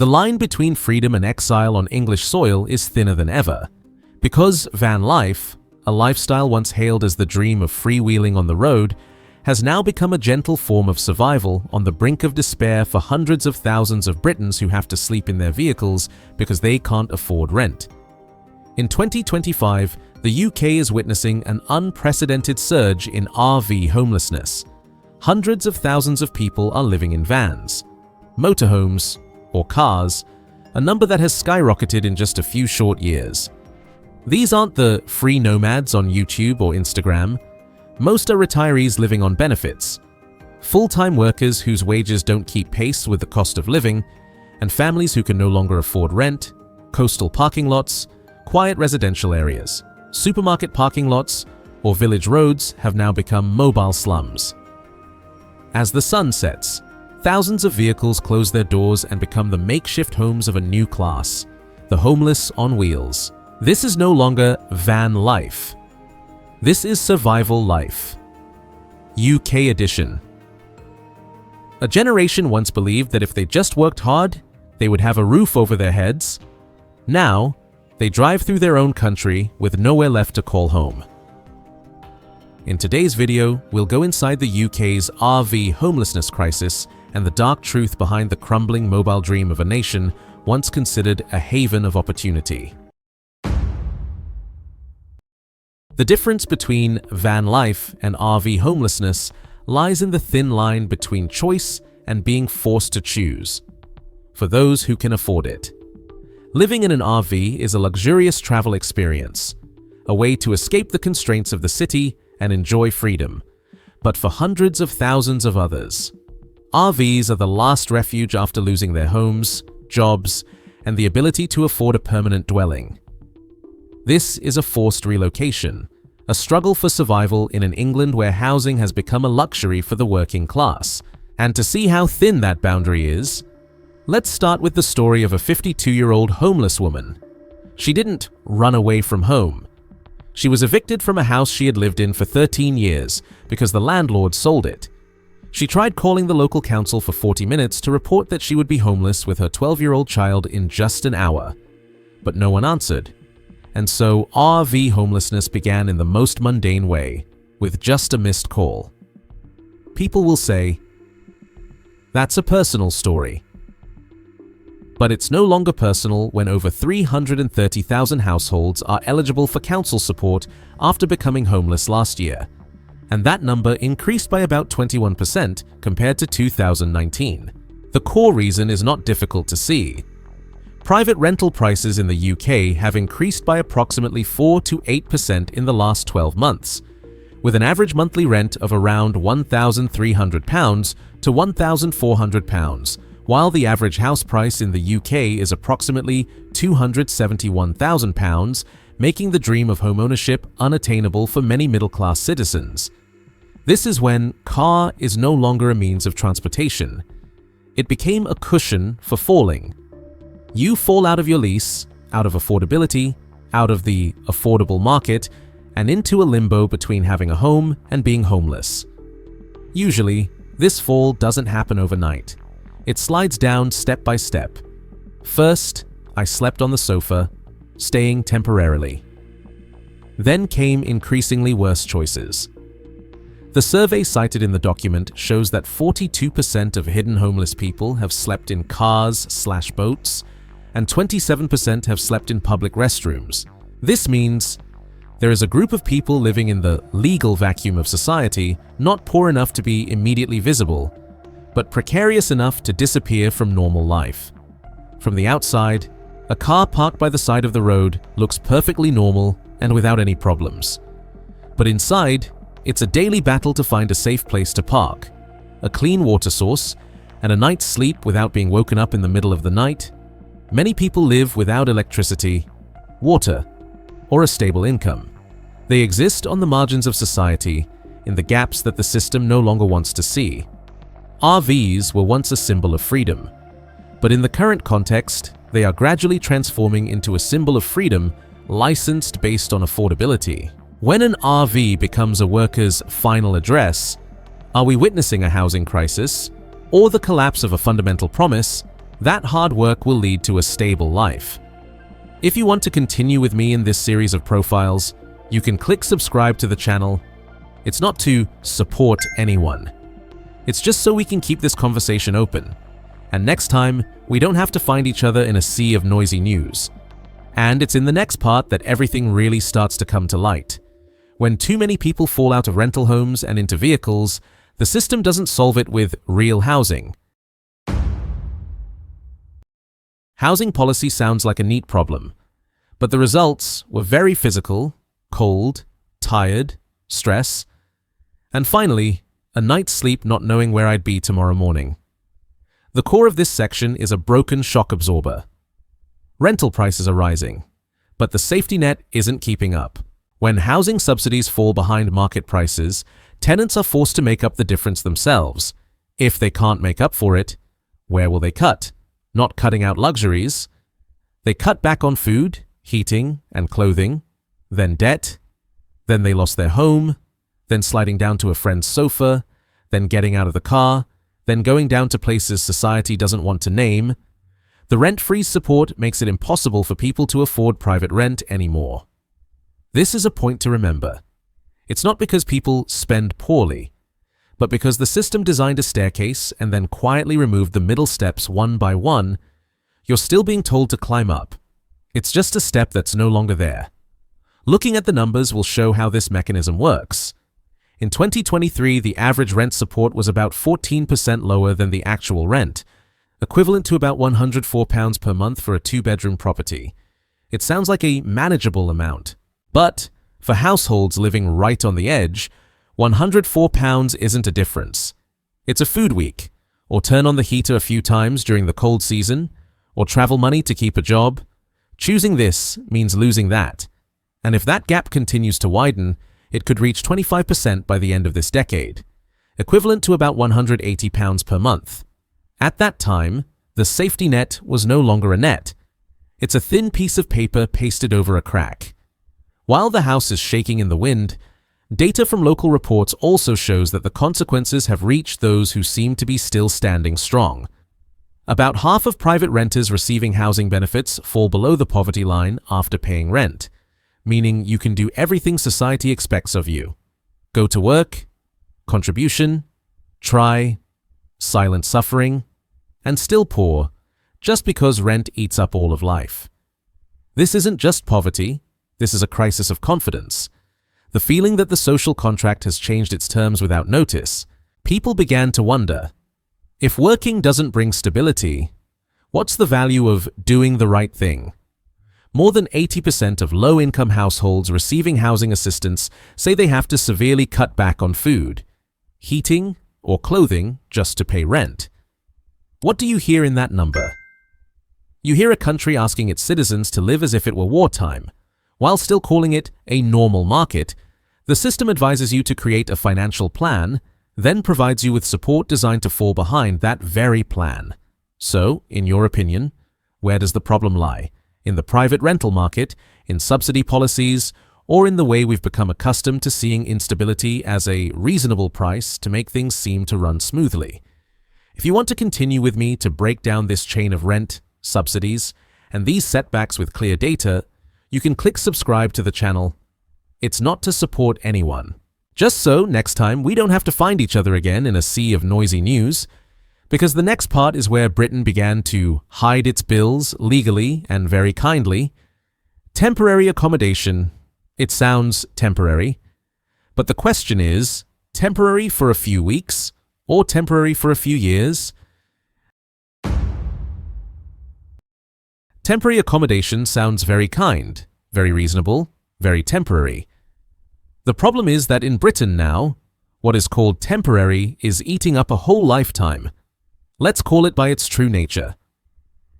The line between freedom and exile on English soil is thinner than ever, because van life, a lifestyle once hailed as the dream of freewheeling on the road, has now become a gentle form of survival on the brink of despair for hundreds of thousands of Britons who have to sleep in their vehicles because they can't afford rent. In 2025, the UK is witnessing an unprecedented surge in RV homelessness. Hundreds of thousands of people are living in vans, motorhomes, or cars, a number that has skyrocketed in just a few short years. These aren't the free nomads on YouTube or Instagram. Most are retirees living on benefits, full-time workers whose wages don't keep pace with the cost of living, and families who can no longer afford rent, coastal parking lots, quiet residential areas, supermarket parking lots, or village roads have now become mobile slums. As the sun sets, thousands of vehicles close their doors and become the makeshift homes of a new class, the homeless on wheels. This is no longer van life. This is survival life. UK edition. A generation once believed that if they just worked hard, they would have a roof over their heads. Now, they drive through their own country with nowhere left to call home. In today's video, we'll go inside the UK's RV homelessness crisis and the dark truth behind the crumbling mobile dream of a nation once considered a haven of opportunity. The difference between van life and RV homelessness lies in the thin line between choice and being forced to choose. For those who can afford it. Living in an RV is a luxurious travel experience, a way to escape the constraints of the city and enjoy freedom. But for hundreds of thousands of others, RVs are the last refuge after losing their homes, jobs, and the ability to afford a permanent dwelling. This is a forced relocation, a struggle for survival in an England where housing has become a luxury for the working class. And to see how thin that boundary is, let's start with the story of a 52-year-old homeless woman. She didn't run away from home. She was evicted from a house she had lived in for 13 years because the landlord sold it. She tried calling the local council for 40 minutes to report that she would be homeless with her 12-year-old child in just an hour, but no one answered. And so RV homelessness began in the most mundane way, with just a missed call. People will say, that's a personal story. But it's no longer personal when over 330,000 households are eligible for council support after becoming homeless last year, and that number increased by about 21% compared to 2019. The core reason is not difficult to see. Private rental prices in the UK have increased by approximately 4 to 8% in the last 12 months, with an average monthly rent of around £1,300 to £1,400, while the average house price in the UK is approximately £271,000, making the dream of homeownership unattainable for many middle-class citizens. This is when car is no longer a means of transportation. It became a cushion for falling. You fall out of your lease, out of affordability, out of the affordable market, and into a limbo between having a home and being homeless. Usually, this fall doesn't happen overnight. It slides down step by step. First, I slept on the sofa, staying temporarily. Then came increasingly worse choices. The survey cited in the document shows that 42% of hidden homeless people have slept in cars/boats, and 27% have slept in public restrooms. This means there is a group of people living in the legal vacuum of society, not poor enough to be immediately visible, but precarious enough to disappear from normal life. From the outside, a car parked by the side of the road looks perfectly normal and without any problems. But inside, it's a daily battle to find a safe place to park, a clean water source, and a night's sleep without being woken up in the middle of the night. Many people live without electricity, water, or a stable income. They exist on the margins of society, in the gaps that the system no longer wants to see. RVs were once a symbol of freedom, but in the current context, they are gradually transforming into a symbol of freedom licensed based on affordability. When an RV becomes a worker's final address, are we witnessing a housing crisis or the collapse of a fundamental promise that hard work will lead to a stable life. If you want to continue with me in this series of profiles, you can click subscribe to the channel. It's not to support anyone. It's just so we can keep this conversation open. And next time, we don't have to find each other in a sea of noisy news. And it's in the next part that everything really starts to come to light. When too many people fall out of rental homes and into vehicles, the system doesn't solve it with real housing. Housing policy sounds like a neat problem, but the results were very physical, cold, tired, stress, and finally, a night's sleep not knowing where I'd be tomorrow morning. The core of this section is a broken shock absorber. Rental prices are rising, but the safety net isn't keeping up. When housing subsidies fall behind market prices, tenants are forced to make up the difference themselves. If they can't make up for it, where will they cut? Not cutting out luxuries. They cut back on food, heating, and clothing, then debt, then they lost their home, then sliding down to a friend's sofa, then getting out of the car, then going down to places society doesn't want to name. The rent-freeze support makes it impossible for people to afford private rent anymore. This is a point to remember. It's not because people spend poorly, but because the system designed a staircase and then quietly removed the middle steps one by one. You're still being told to climb up. It's just a step that's no longer there. Looking at the numbers will show how this mechanism works. In 2023, the average rent support was about 14% lower than the actual rent, equivalent to about £104 per month for a two-bedroom property. It sounds like a manageable amount. But for households living right on the edge, £104 isn't a difference. It's a food week, or turn on the heater a few times during the cold season, or travel money to keep a job. Choosing this means losing that. And if that gap continues to widen, it could reach 25% by the end of this decade, equivalent to about £180 per month. At that time, the safety net was no longer a net. It's a thin piece of paper pasted over a crack. While the house is shaking in the wind, data from local reports also shows that the consequences have reached those who seem to be still standing strong. About half of private renters receiving housing benefits fall below the poverty line after paying rent, meaning you can do everything society expects of you. Go to work, contribution, try, silent suffering, and still poor, just because rent eats up all of life. This isn't just poverty, this is a crisis of confidence. The feeling that the social contract has changed its terms without notice. People began to wonder, if working doesn't bring stability, what's the value of doing the right thing? More than 80% of low-income households receiving housing assistance say they have to severely cut back on food, heating, or clothing just to pay rent. What do you hear in that number? You hear a country asking its citizens to live as if it were wartime. While still calling it a normal market, the system advises you to create a financial plan, then provides you with support designed to fall behind that very plan. So, in your opinion, where does the problem lie? In the private rental market, in subsidy policies, or in the way we've become accustomed to seeing instability as a reasonable price to make things seem to run smoothly? If you want to continue with me to break down this chain of rent, subsidies, and these setbacks with clear data, you can click subscribe to the channel. It's not to support anyone. Just so next time we don't have to find each other again in a sea of noisy news, because the next part is where Britain began to hide its bills legally and very kindly. Temporary accommodation. It sounds temporary, but the question is, temporary for a few weeks or temporary for a few years? Temporary accommodation sounds very kind, very reasonable, very temporary. The problem is that in Britain now, what is called temporary is eating up a whole lifetime. Let's call it by its true nature.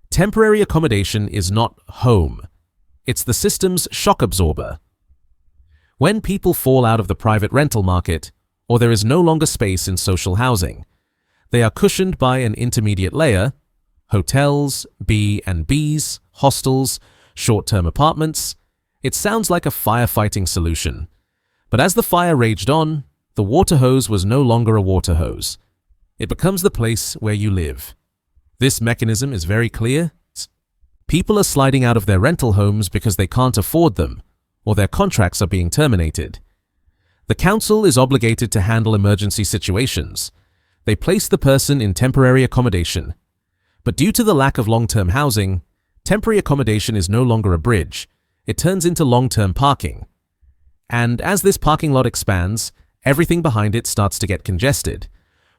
Temporary accommodation is not home. It's the system's shock absorber. When people fall out of the private rental market, or there is no longer space in social housing, they are cushioned by an intermediate layer: hotels, B&Bs, hostels, short-term apartments. It sounds like a firefighting solution. But as the fire raged on, the water hose was no longer a water hose. It becomes the place where you live. This mechanism is very clear. People are sliding out of their rental homes because they can't afford them, or their contracts are being terminated. The council is obligated to handle emergency situations. They place the person in temporary accommodation. But due to the lack of long-term housing, temporary accommodation is no longer a bridge. It turns into long-term parking. And as this parking lot expands, everything behind it starts to get congested,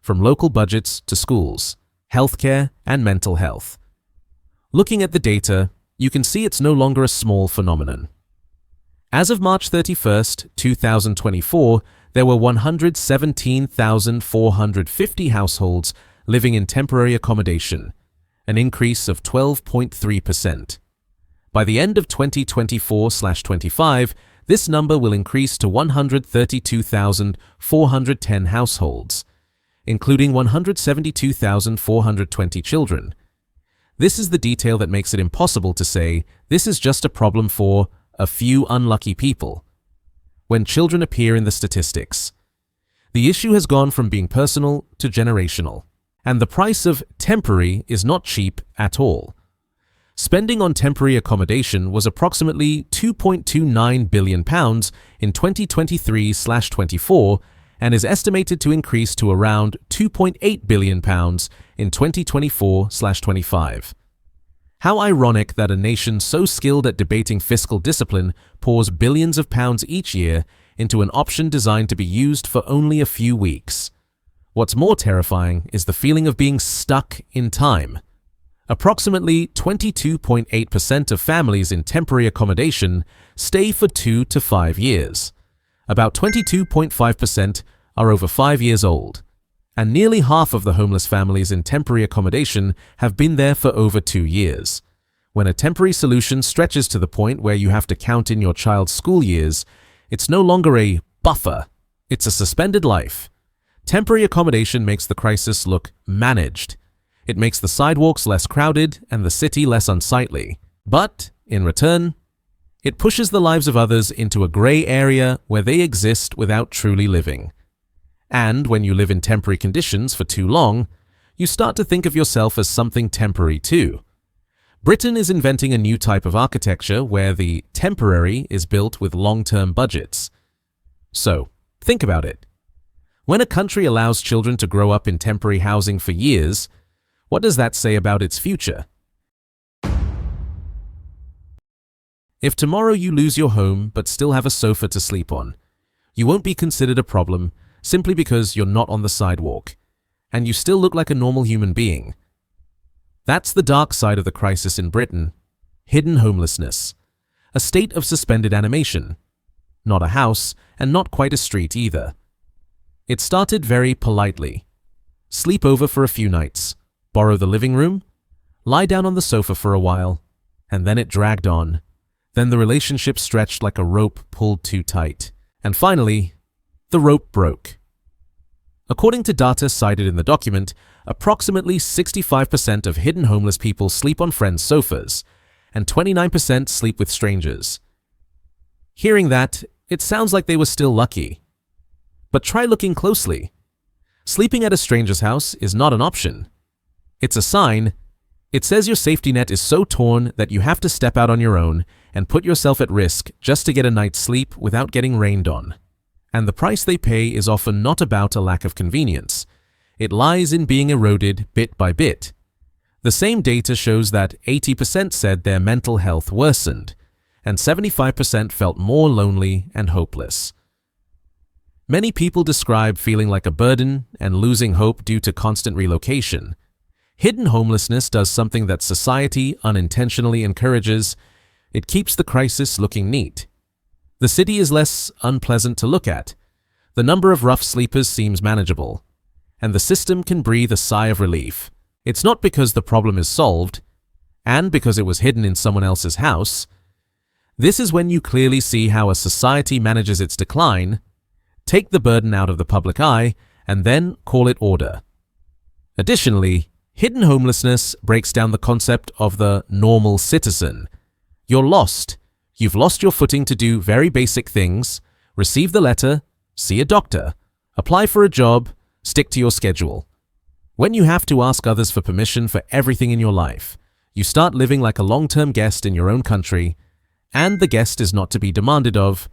from local budgets to schools, healthcare, and mental health. Looking at the data, you can see it's no longer a small phenomenon. As of March 31st, 2024, there were 117,450 households living in temporary accommodation, an increase of 12.3%. By the end of 2024/25, this number will increase to 132,410 households, including 172,420 children. This is the detail that makes it impossible to say this is just a problem for a few unlucky people when children appear in the statistics. The issue has gone from being personal to generational, and the price of temporary is not cheap at all. Spending on temporary accommodation was approximately £2.29 billion in 2023/24 and is estimated to increase to around £2.8 billion in 2024/25. How ironic that a nation so skilled at debating fiscal discipline pours billions of pounds each year into an option designed to be used for only a few weeks. What's more terrifying is the feeling of being stuck in time. Approximately 22.8% of families in temporary accommodation stay for 2 to 5 years. About 22.5% are over 5 years old, and nearly half of the homeless families in temporary accommodation have been there for over 2 years. When a temporary solution stretches to the point where you have to count in your child's school years, it's no longer a buffer, it's a suspended life. Temporary accommodation makes the crisis look managed. It makes the sidewalks less crowded and the city less unsightly. But, in return, it pushes the lives of others into a gray area where they exist without truly living. And when you live in temporary conditions for too long, you start to think of yourself as something temporary too. Britain is inventing a new type of architecture where the temporary is built with long-term budgets. So, think about it. When a country allows children to grow up in temporary housing for years, what does that say about its future? If tomorrow you lose your home but still have a sofa to sleep on, you won't be considered a problem simply because you're not on the sidewalk, and you still look like a normal human being. That's the dark side of the crisis in Britain: hidden homelessness, a state of suspended animation. Not a house, and not quite a street either. It started very politely. Sleep over for a few nights, borrow the living room, lie down on the sofa for a while, and then it dragged on. Then the relationship stretched like a rope pulled too tight. And finally, the rope broke. According to data cited in the document, approximately 65% of hidden homeless people sleep on friends' sofas, and 29% sleep with strangers. Hearing that, it sounds like they were still lucky. But try looking closely. Sleeping at a stranger's house is not an option. It's a sign. It says your safety net is so torn that you have to step out on your own and put yourself at risk just to get a night's sleep without getting rained on. And the price they pay is often not about a lack of convenience. It lies in being eroded bit by bit. The same data shows that 80% said their mental health worsened, and 75% felt more lonely and hopeless. Many people describe feeling like a burden and losing hope due to constant relocation. Hidden homelessness does something that society unintentionally encourages. It keeps the crisis looking neat. The city is less unpleasant to look at. The number of rough sleepers seems manageable, and the system can breathe a sigh of relief. It's not because the problem is solved, and because it was hidden in someone else's house. This is when you clearly see how a society manages its decline, take the burden out of the public eye, and then call it order. Additionally, hidden homelessness breaks down the concept of the normal citizen. You're lost. You've lost your footing to do very basic things: receive the letter, see a doctor, apply for a job, stick to your schedule. When you have to ask others for permission for everything in your life, you start living like a long-term guest in your own country, and the guest is not to be demanded of.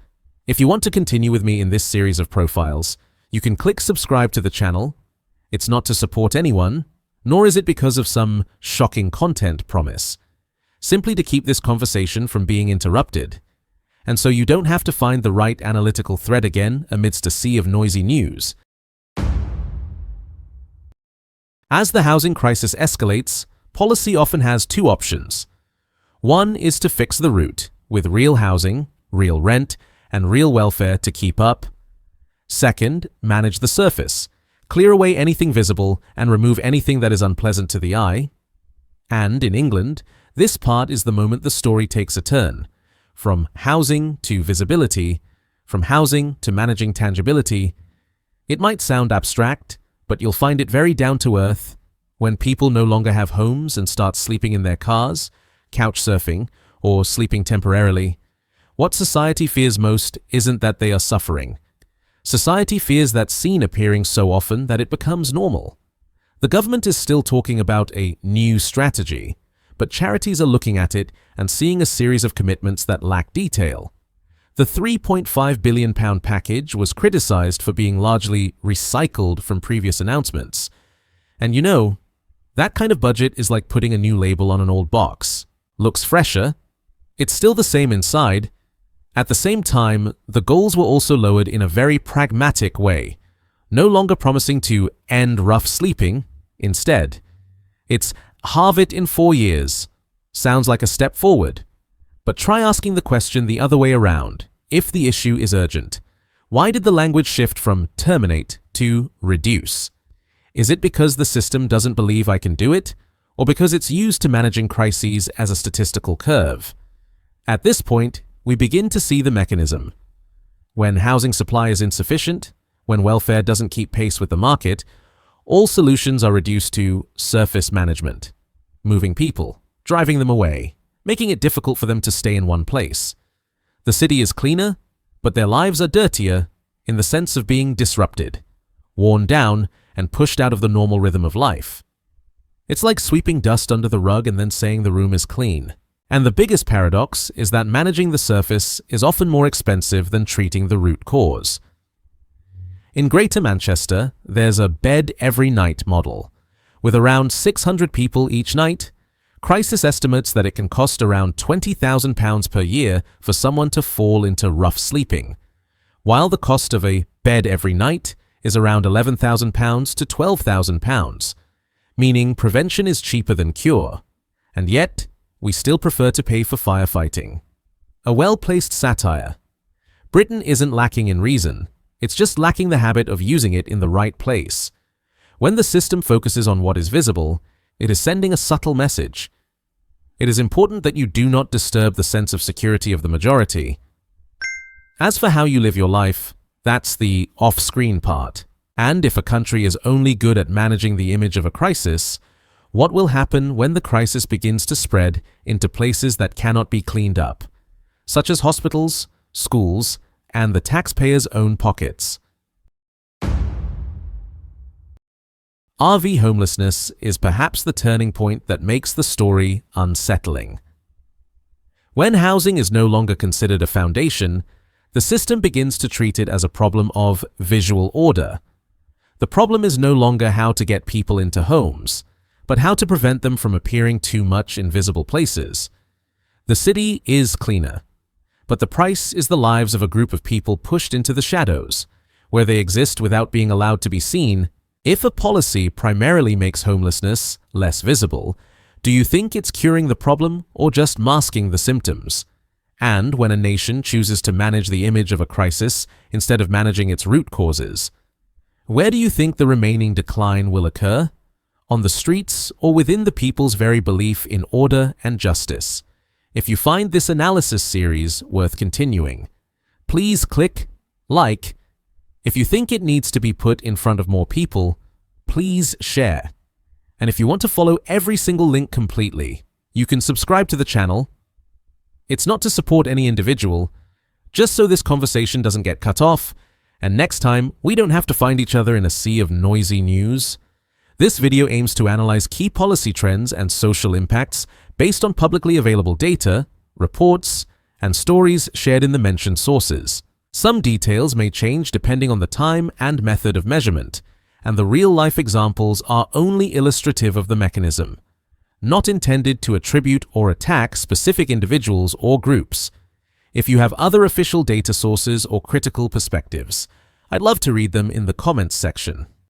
If you want to continue with me in this series of profiles, you can click subscribe to the channel. It's not to support anyone, nor is it because of some shocking content promise. Simply to keep this conversation from being interrupted, and so you don't have to find the right analytical thread again amidst a sea of noisy news. As the housing crisis escalates, policy often has two options. One is to fix the root, with real housing, real rent, and real welfare to keep up. Second, manage the surface, clear away anything visible and remove anything that is unpleasant to the eye. And in England, this part is the moment the story takes a turn. From housing to visibility, from housing to managing tangibility. It might sound abstract, but you'll find it very down to earth when people no longer have homes and start sleeping in their cars, couch surfing, or sleeping temporarily. What society fears most isn't that they are suffering. Society fears that scene appearing so often that it becomes normal. The government is still talking about a new strategy, but charities are looking at it and seeing a series of commitments that lack detail. The £3.5 billion package was criticized for being largely recycled from previous announcements. And you know, that kind of budget is like putting a new label on an old box. Looks fresher. It's still the same inside. At the same time, the goals were also lowered in a very pragmatic way, no longer promising to end rough sleeping. Instead, it's halve it in 4 years. Sounds like a step forward. But try asking the question the other way around. If the issue is urgent, why did the language shift from terminate to reduce? Is it because the system doesn't believe I can do it, or because it's used to managing crises as a statistical curve? At this point, we begin to see the mechanism. When housing supply is insufficient, when welfare doesn't keep pace with the market, all solutions are reduced to surface management, moving people, driving them away, making it difficult for them to stay in one place. The city is cleaner, but their lives are dirtier in the sense of being disrupted, worn down, and pushed out of the normal rhythm of life. It's like sweeping dust under the rug and then saying the room is clean. And the biggest paradox is that managing the surface is often more expensive than treating the root cause. In Greater Manchester, there's a bed every night model. With around 600 people each night, Crisis estimates that it can cost around £20,000 per year for someone to fall into rough sleeping, while the cost of a bed every night is around £11,000 to £12,000, meaning prevention is cheaper than cure. And yet, we still prefer to pay for firefighting. A well-placed satire. Britain isn't lacking in reason, it's just lacking the habit of using it in the right place. When the system focuses on what is visible, it is sending a subtle message. It is important that you do not disturb the sense of security of the majority. As for how you live your life, that's the off-screen part. And if a country is only good at managing the image of a crisis, what will happen when the crisis begins to spread into places that cannot be cleaned up, such as hospitals, schools, and the taxpayers' own pockets? RV homelessness is perhaps the turning point that makes the story unsettling. When housing is no longer considered a foundation, the system begins to treat it as a problem of visual order. The problem is no longer how to get people into homes, but how to prevent them from appearing too much in visible places. The city is cleaner, but the price is the lives of a group of people pushed into the shadows, where they exist without being allowed to be seen. If a policy primarily makes homelessness less visible, do you think it's curing the problem or just masking the symptoms? And when a nation chooses to manage the image of a crisis instead of managing its root causes, where do you think the remaining decline will occur? On the streets or within the people's very belief in order and justice? If you find this analysis series worth continuing, please click like. If you think it needs to be put in front of more people, please share. And if you want to follow every single link completely, you can subscribe to the channel. It's not to support any individual, just so this conversation doesn't get cut off, and next time we don't have to find each other in a sea of noisy news. This video aims to analyze key policy trends and social impacts based on publicly available data, reports, and stories shared in the mentioned sources. Some details may change depending on the time and method of measurement, and the real-life examples are only illustrative of the mechanism, not intended to attribute or attack specific individuals or groups. If you have other official data sources or critical perspectives, I'd love to read them in the comments section.